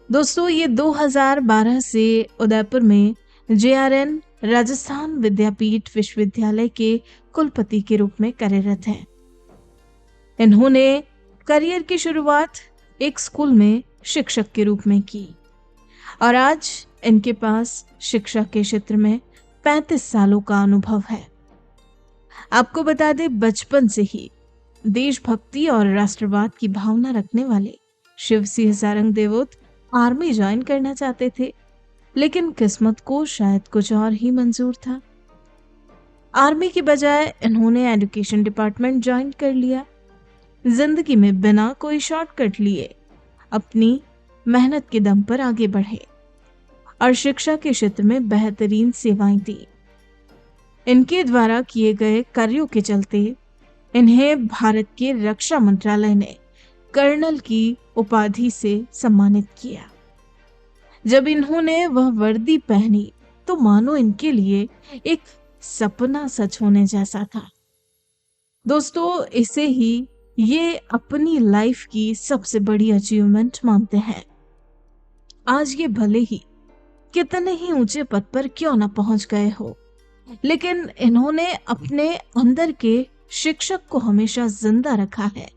दोस्तों, ये 2012 से उदयपुर में जेआरएन राजस्थान विद्यापीठ विश्वविद्यालय के कुलपति के रूप में कार्यरत हैं। इन्होंने करियर की शुरुआत एक स्कूल में शिक्षक के रूप में की और आज इनके पास शिक्षा के क्षेत्र में 35 सालों का अनुभव है। आपको बता दें, बचपन से ही देशभक्ति और राष्ट्रवाद की भावना रखने वाले शिव सिंह सारंग देवोत आर्मी ज्वाइन करना चाहते थे, लेकिन किस्मत को शायद कुछ और ही मंजूर था। आर्मी की बजाय इन्होंने एजुकेशन डिपार्टमेंट ज्वाइन कर लिया। जिंदगी में बिना कोई शॉर्टकट लिए अपनी मेहनत के दम पर आगे बढ़े और शिक्षा के क्षेत्र में बेहतरीन सेवाएं दी। इनके द्वारा किए गए कार्यों के चलते इन्हें भारत के रक्षा मंत्रालय ने कर्नल की उपाधि से सम्मानित किया। जब इन्होंने वह वर्दी पहनी तो मानो इनके लिए एक सपना सच होने जैसा था। दोस्तों, इसे ही ये अपनी लाइफ की सबसे बड़ी अचीवमेंट मानते हैं। आज ये भले ही कितने ही ऊंचे पद पर क्यों ना पहुंच गए हो, लेकिन इन्होंने अपने अंदर के शिक्षक को हमेशा जिंदा रखा है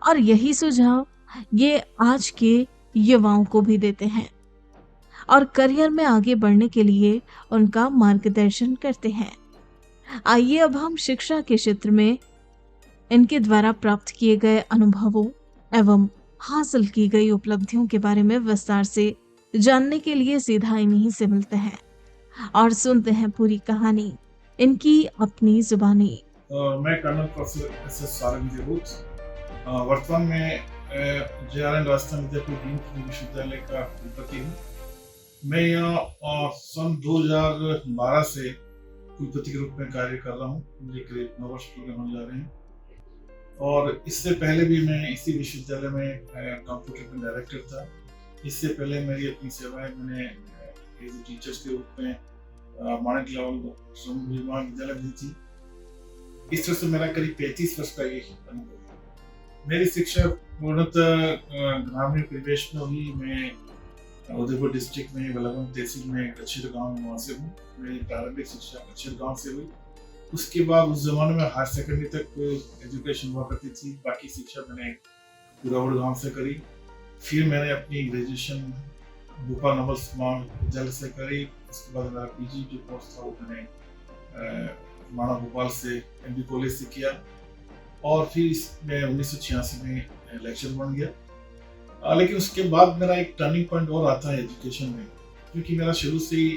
और यही सुझाव ये आज के युवाओं को भी देते हैं और करियर में आगे बढ़ने के लिए उनका मार्गदर्शन करते हैं। आइए अब हम शिक्षा के क्षेत्र में इनके द्वारा प्राप्त किए गए अनुभवों एवं हासिल की गई उपलब्धियों के बारे में विस्तार से जानने के लिए सीधा इन्हीं से मिलते हैं और सुनते हैं पूरी कहानी इनकी अपनी जुबानी। मैं colonel professor S S Sarang Devot वर्तमान में जेआरएन राजस्थान विद्यापीठ विश्वविद्यालय का कुलपति हूँ। मैं यहाँ सन 2012 से कुलपति के रूप में कार्य कर रहा हूँ। मुझे करीब 9 वर्ष पूरे होने जा रहे हैं और इससे पहले भी मैं इसी विश्वविद्यालय में कंप्यूटर में डायरेक्टर था। इससे पहले मेरी अपनी सेवाएं मैंने एज टीचर्स के रूप में मानक लेवल महाविद्यालय में दी थी। इस तरह से मेरा करीब 35 वर्ष का ये अनुभव है। मेरी शिक्षा पूर्णतः ग्रामीण परिवेश में हुई। मैं उदयपुर डिस्ट्रिक्ट में बलगम तहसील में कच्छर गांव में वहाँ से हूँ। मेरी प्रारंभिक शिक्षा कच्छर गांव से हुई। उसके बाद उस जमाने में हायर सेकेंडरी तक एजुकेशन हुआ करती थी। बाकी शिक्षा मैंने गुरावड़ गांव से करी। फिर मैंने अपनी ग्रेजुएशन भोपाल नवल महाविद्यालय से करी। उसके बाद मेरा पीजी जो कोर्स था वो मैंने माना भोपाल से एमबी कॉलेज से किया और फिर मैं 1986 में लेक्चर बन गया। लेकिन उसके बाद मेरा एक टर्निंग पॉइंट और आता है एजुकेशन में, क्योंकि मेरा शुरू से ही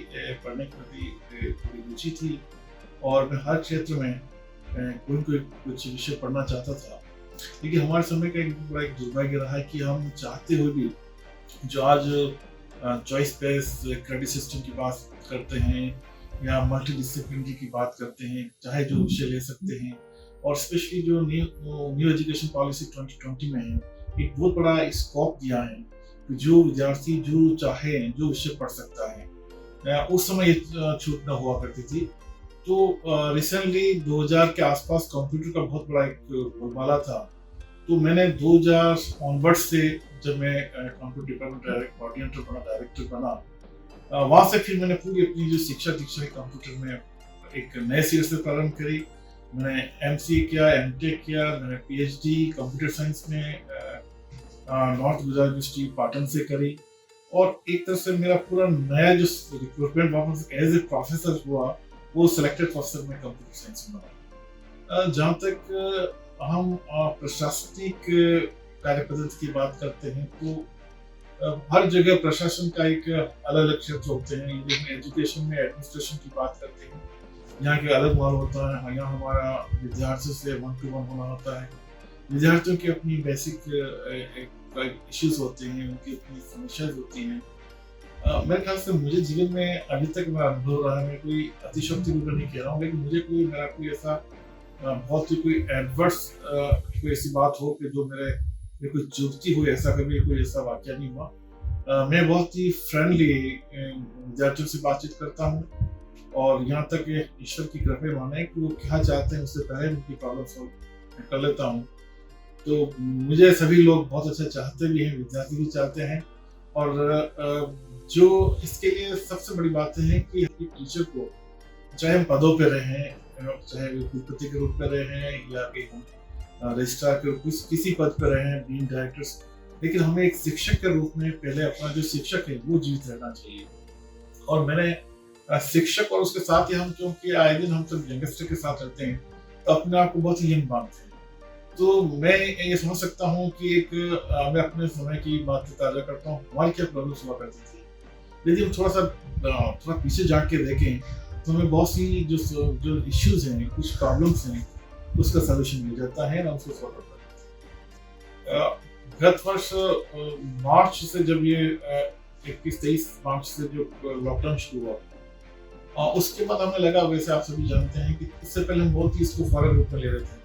पढ़ने के प्रति थोड़ी रुचि थी और मैं हर क्षेत्र में कोई कुछ विषय पढ़ना चाहता था। लेकिन हमारे समय का एक बड़ा दुर्भाग्य रहा है कि हम चाहते हुए भी जो आज चॉइस बेस्ड क्रेडिट सिस्टम की बात करते हैं या मल्टी डिसिप्लिनरी की बात करते हैं, चाहे जो विषय ले सकते हैं, और स्पेशली जो न्यू एजुकेशन पॉलिसी 2020 में है एक बहुत बड़ा स्कोप दिया है कि जो विद्यार्थी जो चाहे जो विषय पढ़ सकता है। उस समय ये छूट न हुआ करती थी। तो रिसेंटली 2000 के आसपास कंप्यूटर का बहुत बड़ा एक बोलबाला था। तो मैंने 2000 ऑनवर्ड से जब मैं कंप्यूटर डिपार्टमेंट डायरेक्टर बना, वहाँ से फिर मैंने पूरी अपनी जो शिक्षा दीक्षा कंप्यूटर में एक नए सिरे से प्रारंभ करी। मैंने एमसीए किया, एमटेक किया, मैंने पीएचडी कंप्यूटर साइंस में नॉर्थ गुजरात यूनिवर्सिटी पाटन से करी और एक तरह से मेरा पूरा नया जो रिक्रूटमेंट वापस एज ए प्रोफेसर हुआ वो सिलेक्टेड प्रोफेसर में कंप्यूटर साइंस में बना। जहाँ तक हम प्रशासनिक कार्य पद्धति की बात करते हैं तो हर जगह प्रशासन का एक अलग अलग क्षेत्र होते हैं। यदि एजुकेशन में एडमिनिस्ट्रेशन की बात करते हैं, यहाँ के अलग माहौल होता है। यहाँ हमारा विद्यार्थियों से 1-to-1 होना होता है। विद्यार्थियों की अपनी बेसिक इश्यूज होते हैं, उनकी अपनी समस्याएं होती हैं। मेरे ख्याल से मुझे जीवन में अभी तक मेरा अनुभव रहा है, मैं कोई अतिशयोक्ति नहीं कह रहा हूँ, लेकिन मुझे मेरा कोई ऐसा बहुत ही कोई एडवर्स कोई ऐसी बात हो कि जो मेरे कोई चुभती हो, ऐसा कभी कोई ऐसा वाक्य नहीं हुआ। मैं बहुत ही फ्रेंडली विद्यार्थियों से बातचीत करता हूँ और यहाँ तक ईश्वर की कृपा माने कि वो क्या चाहते हैं उससे पहले उनकी प्रॉब्लम सॉल्व कर लेता हूँ। तो मुझे सभी लोग बहुत अच्छा चाहते भी हैं, विद्यार्थी भी चाहते हैं और जो इसके लिए सबसे बड़ी बात है कि एक टीचर को, चाहे हम पदों पे रहे हैं, चाहे वो कुलपति के रूप में रहे हैं या कि हम रजिस्ट्रार के रूप में किसी पद पर रहे हैं, डीन डायरेक्टर्स, लेकिन हमें एक शिक्षक के रूप में पहले अपना जो शिक्षक है वो जीवित रहना चाहिए। और मैंने शिक्षक और उसके साथ ही हम, क्योंकि आए दिन हम सब यंगस्टर के साथ रहते हैं, तो अपने आप को बहुत ही यंग मानते हैं। तो मैं ये समझ सकता हूँ कि एक मैं अपने समय की बात ताज़ा करता हूँ, हमारी क्या प्रॉब्लम्स हुआ करती थी। यदि हम थोड़ा पीछे जाके देखें तो हमें बहुत सी जो इश्यूज हैं, कुछ प्रॉब्लम्स हैं, उसका सलूशन मिल जाता है ना, उसको सॉल्व कर पाते हैं। गत वर्ष मार्च से जब ये 21-23 मार्च से जो लॉकडाउन शुरू हुआ, उसके बाद हमें लगा, वैसे आप सभी जानते हैं कि इससे पहले हम बहुत ही इसको फौरन रूप में ले रहे थे,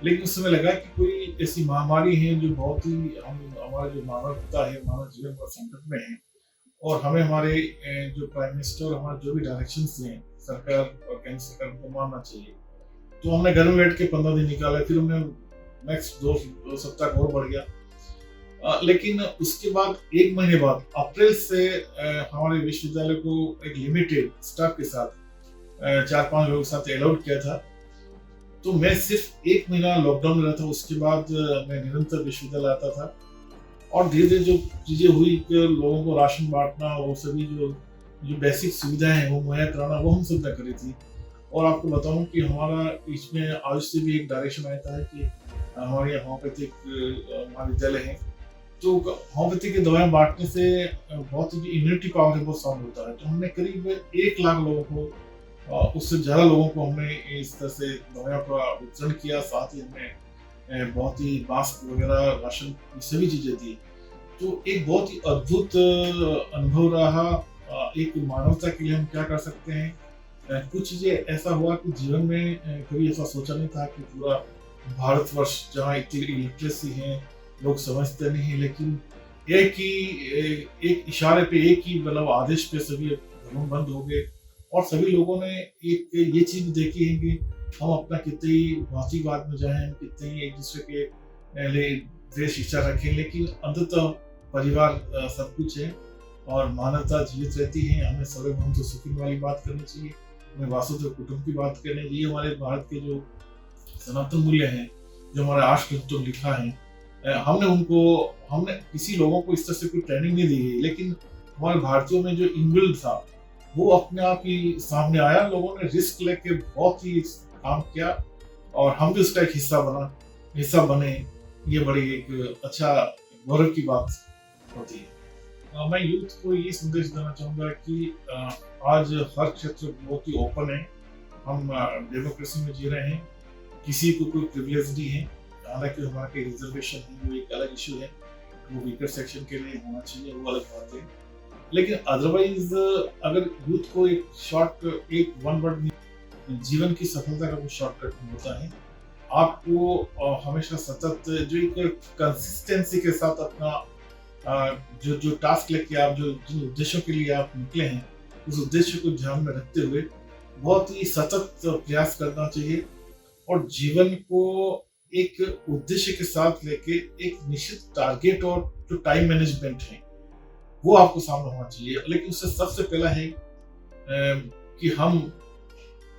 लेकिन उस समय लगा कि कोई ऐसी महामारी है जो बहुत ही हमारा जो मानवता है, मानव जीवन पर संकट में है, और हमें हमारे जो प्राइम मिनिस्टर और हमारे जो भी डायरेक्शंस हैं सरकार और केंद्र सरकार को मानना चाहिए। तो हमने घर में बैठ के 15 दिन निकाले, फिर हमने नेक्स्ट 2 सप्ताह और बढ़ गया। लेकिन उसके बाद 1 महीने बाद अप्रैल से हमारे विश्वविद्यालय को एक लिमिटेड स्टाफ के साथ 4-5 लोगों के साथ अलाउड किया था। तो मैं सिर्फ 1 महीना लॉकडाउन में रहा था, उसके बाद मैं निरंतर विश्वविद्यालय आता था, और धीरे धीरे जो चीजें हुई कि लोगों को राशन बांटना और सभी जो बेसिक सुविधाएं हैं वो मुहैया कराना, वो हम सब ने करी थी। और आपको बताऊं कि हमारा इसमें आज से भी एक डायरेक्शन आया था कि हमारे यहाँ होम्योपैथिक महाविद्यालय है, तो होम्योपैथी की दवाएं बांटने से बहुत ही इम्यूनिटी पावर है, बहुत साउंड होता है। तो हमने करीब 1 लाख लोगों को, उससे ज़्यादा लोगों को हमने इस तरह से दवाइयों का वितरण किया। साथ ही हमने बहुत ही मास्क वगैरह, राशन, सभी चीज़ें दी। तो एक बहुत ही अद्भुत अनुभव रहा। एक मानवता के लिए हम क्या कर सकते हैं। कुछ चीज़ें ऐसा हुआ कि जीवन में कभी ऐसा सोचा नहीं था कि पूरा भारतवर्ष, जहाँ इतनी लिटरेसी है, लोग समझते नहीं है, लेकिन एक इशारे पे, एक ही मतलब आदेश पे सभी धर्म बंद हो गए, और सभी लोगों ने एक ये चीज देखी है कि हम अपना कितने ही भौतिकवाद में जाए, हम कितने ही एक दूसरे के लिए द्वेष इच्छा रखें, लेकिन अंततः परिवार सब कुछ है और मानवता जीवित रहती है। हमें सर्वभौम तो सुखी वाली बात करनी चाहिए, हमें वासुदेव कुटुंब की बात करनी चाहिए। हमारे भारत के जो सनातन मूल्य हैं, जो हमारे 8 ग्रंथों में लिखा है, हमने किसी लोगों को इस तरह से कोई ट्रेनिंग नहीं दी गई, लेकिन हमारे भारतीयों में जो इनबिल्ड था वो अपने आप ही सामने आया। लोगों ने रिस्क लेके बहुत ही काम किया और हम भी उसका एक हिस्सा बने। ये बड़ी एक अच्छा गौरव की बात होती है। मैं यूथ को ये संदेश देना चाहूँगा कि आज हर क्षेत्र बहुत ही ओपन है, हम डेमोक्रेसी में जी रहे हैं, किसी को कोई प्रिविलेज नहीं है। हालांकि हमारे रिजर्वेशन है, वो एक अलग इशू है, वो वीकर सेक्शन के लिए होना चाहिए, वो अलग बात है। लेकिन अदरवाइज अगर यूथ को एक वन वर्ड जीवन की सफलता का कोई शॉर्टकट नहीं होता है। आपको हमेशा सतत जो एक कंसिस्टेंसी के साथ अपना जो टास्क लेके आप जिन उद्देश्यों के लिए आप निकले हैं, उस उद्देश्य को ध्यान में रखते हुए बहुत ही सतत प्रयास करना चाहिए, और जीवन को एक उद्देश्य के साथ लेके एक निश्चित टारगेट और जो टाइम मैनेजमेंट है वो आपको सामने होना चाहिए। लेकिन उससे सबसे पहला है कि हम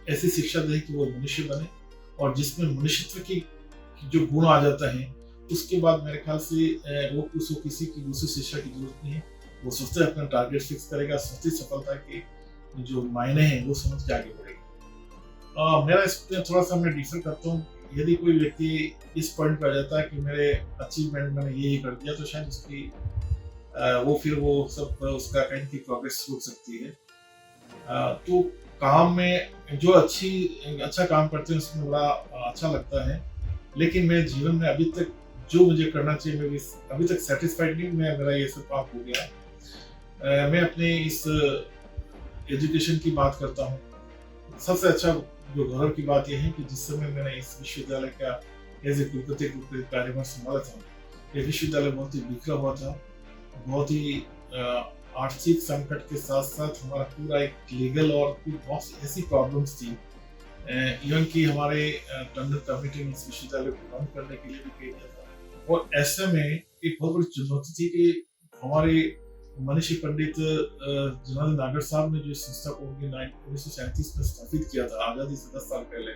ऐसी शिक्षा दें कि वो मनुष्य बने, और जिसमें मनुष्यत्व की जो गुण आ जाता है, उसके बाद मेरे ख्याल से वो उसको किसी की दूसरी शिक्षा की जरूरत नहीं है। वो सोचते अपना टारगेट फिक्स करेगा, सोचती सफलता के जो मायने हैं वो समझ के आगे बढ़ेगा। मेरा इसमें थोड़ा सा मैं डिफर करता हूँ। यदि कोई व्यक्ति इस पॉइंट पर आ जाता है कि मेरे अचीवमेंट मैंने ये कर दिया, तो शायद उसकी वो सब उसका कहीं की प्रोग्रेस रुक सकती है। तो काम में जो अच्छा काम करते हैं उसमें बड़ा अच्छा लगता है, लेकिन मैं जीवन में अभी तक जो मुझे करना चाहिए, मैं अभी तक सेटिस्फाइड नहीं। मेरा ये सब काम हो गया। मैं अपने इस एजुकेशन की बात करता हूँ। सबसे अच्छा जो गौरव की बात यह है कि जिस समय मैंने इस विश्वविद्यालय का एज ए कुलपति के रूप में कार्यभार संभाला था, ये विश्वविद्यालय बहुत ही बिखरा हुआ था, बहुत ही आर्थिक संकट के साथ साथ हमारा पूरा एक लीगल और बहुत ऐसी प्रॉब्लम्स थी, इवन कि हमारे टंडन कमेटी ने इस विश्वविद्यालय को बंद करने के लिए भी कह दिया था। और ऐसे में एक बहुत बड़ी चुनौती थी कि हमारे मनीषी पंडित जनार्दन नागर साहब ने जो इस संस्था को 1937 में स्थापित किया था, आज़ादी से 10 साल पहले,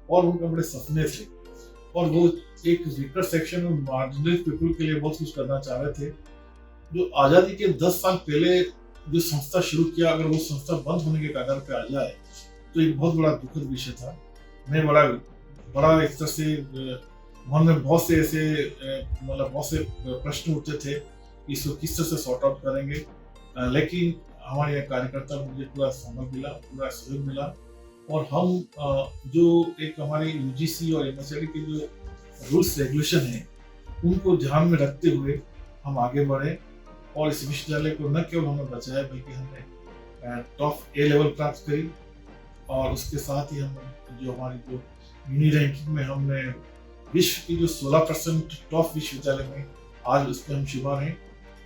और उनका बड़े सपने थे और वो एक वीकर सेक्शन और मार्जिनल पीपल के लिए बहुत कुछ करना चाह रहे थे। जो आज़ादी के 10 साल पहले जो संस्था शुरू किया, अगर वो संस्था बंद होने के कगार पे आ जाए तो एक बहुत बड़ा दुखद विषय था। मैं बड़ा एक तरह से मन में बहुत से ऐसे मतलब बहुत से प्रश्न उठते थे कि इसको किस तरह से सॉर्ट आउट करेंगे, लेकिन हमारे यहाँ कार्यकर्ता मुझे पूरा समर्थन मिला, पूरा सहयोग मिला और हम जो एक हमारे यूजीसी और यूनिवर्सिटी के जो रूल्स रेगुलेशन है उनको ध्यान में रखते हुए हम आगे बढ़े और इस विश्वविद्यालय को न केवल हमने बचाया बल्कि हमने टॉप ए लेवल प्राप्त करी और उसके साथ ही हम जो हमारी जो यूनी रैंकिंग में हमने विश्व की जो 16% टॉप विश्वविद्यालय में आज उसमें हम शुमार हैं।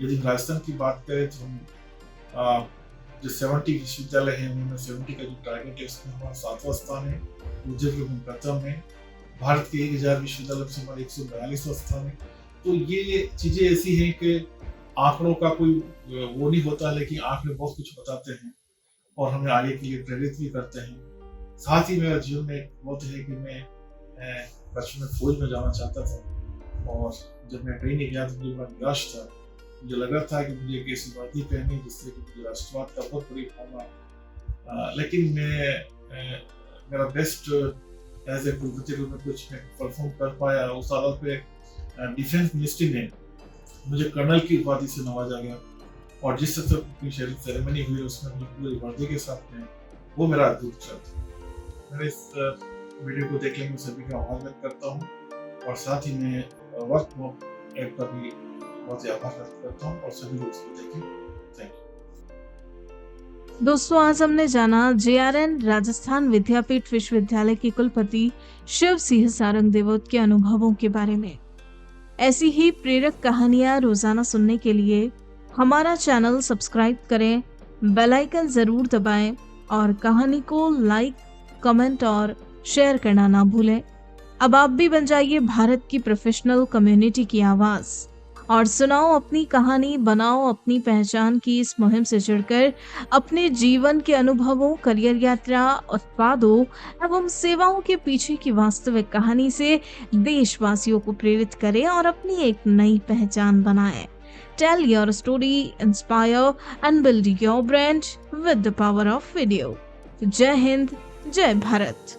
यदि राजस्थान की बात करें तो हम जो 70 विश्वविद्यालय हैं उनमें 70 का जो टारगेट है उसमें हमारा 7वां स्थान है, उज्जैन में प्रथम है। भारत के 1000 विश्वविद्यालय से हमारा 142वां स्थान है। तो ये चीजें ऐसी हैं कि आंकड़ों का कोई वो नहीं होता, लेकिन आंकड़े बहुत कुछ बताते हैं और हमें आगे के लिए प्रेरित भी करते हैं। साथ ही मेरा जीवन में बहुत है कि मैं बचपन में फौज में जाना चाहता था और जब मैं कहीं नहीं गया तो मुझे बड़ा निराश था। मुझे लग रहा था कि मुझे एक ऐसी वर्दी पहनी जिससे कि मुझे राष्ट्रवाद का बहुत बड़ी भावना, लेकिन मैं मेरा बेस्ट एज ए कुलपति रूप में कुछ मैं परफॉर्म कर पाया। उस आधार पे डिफेंस मिनिस्ट्री ने मुझे कर्नल की उपाधि से नवाजा गया और जिस तरह की सेरेमनी हुई उसमें मुझे पूरी वर्दी के साथ में वो मेरा अद्भुत क्षण था। मेरे इस वीडियो को देखने में सभी का आभार व्यक्त करता हूँ और साथ ही मैं वर्क ऐप का भी बहुत ही आभार व्यक्त करता हूँ और सभी लोग इसको देखें। Thank you. दोस्तों, आज हमने जाना जेआरएन राजस्थान विद्यापीठ विश्वविद्यालय के कुलपति शिव सिंह सारंग देवोत के अनुभवों के बारे में। ऐसी ही प्रेरक कहानियां रोजाना सुनने के लिए हमारा चैनल सब्सक्राइब करें, बेल आइकन जरूर दबाएं और कहानी को लाइक, कमेंट और शेयर करना ना भूलें। अब आप भी बन जाइए भारत की प्रोफेशनल कम्युनिटी की आवाज और सुनाओ अपनी कहानी, बनाओ अपनी पहचान की इस मुहिम से जुड़कर अपने जीवन के अनुभवों, करियर यात्रा, उत्पादों एवं सेवाओं के पीछे की वास्तविक कहानी से देशवासियों को प्रेरित करें और अपनी एक नई पहचान बनाएं। Tell your story, inspire and build your brand with the power of video. जय हिंद, जय भारत।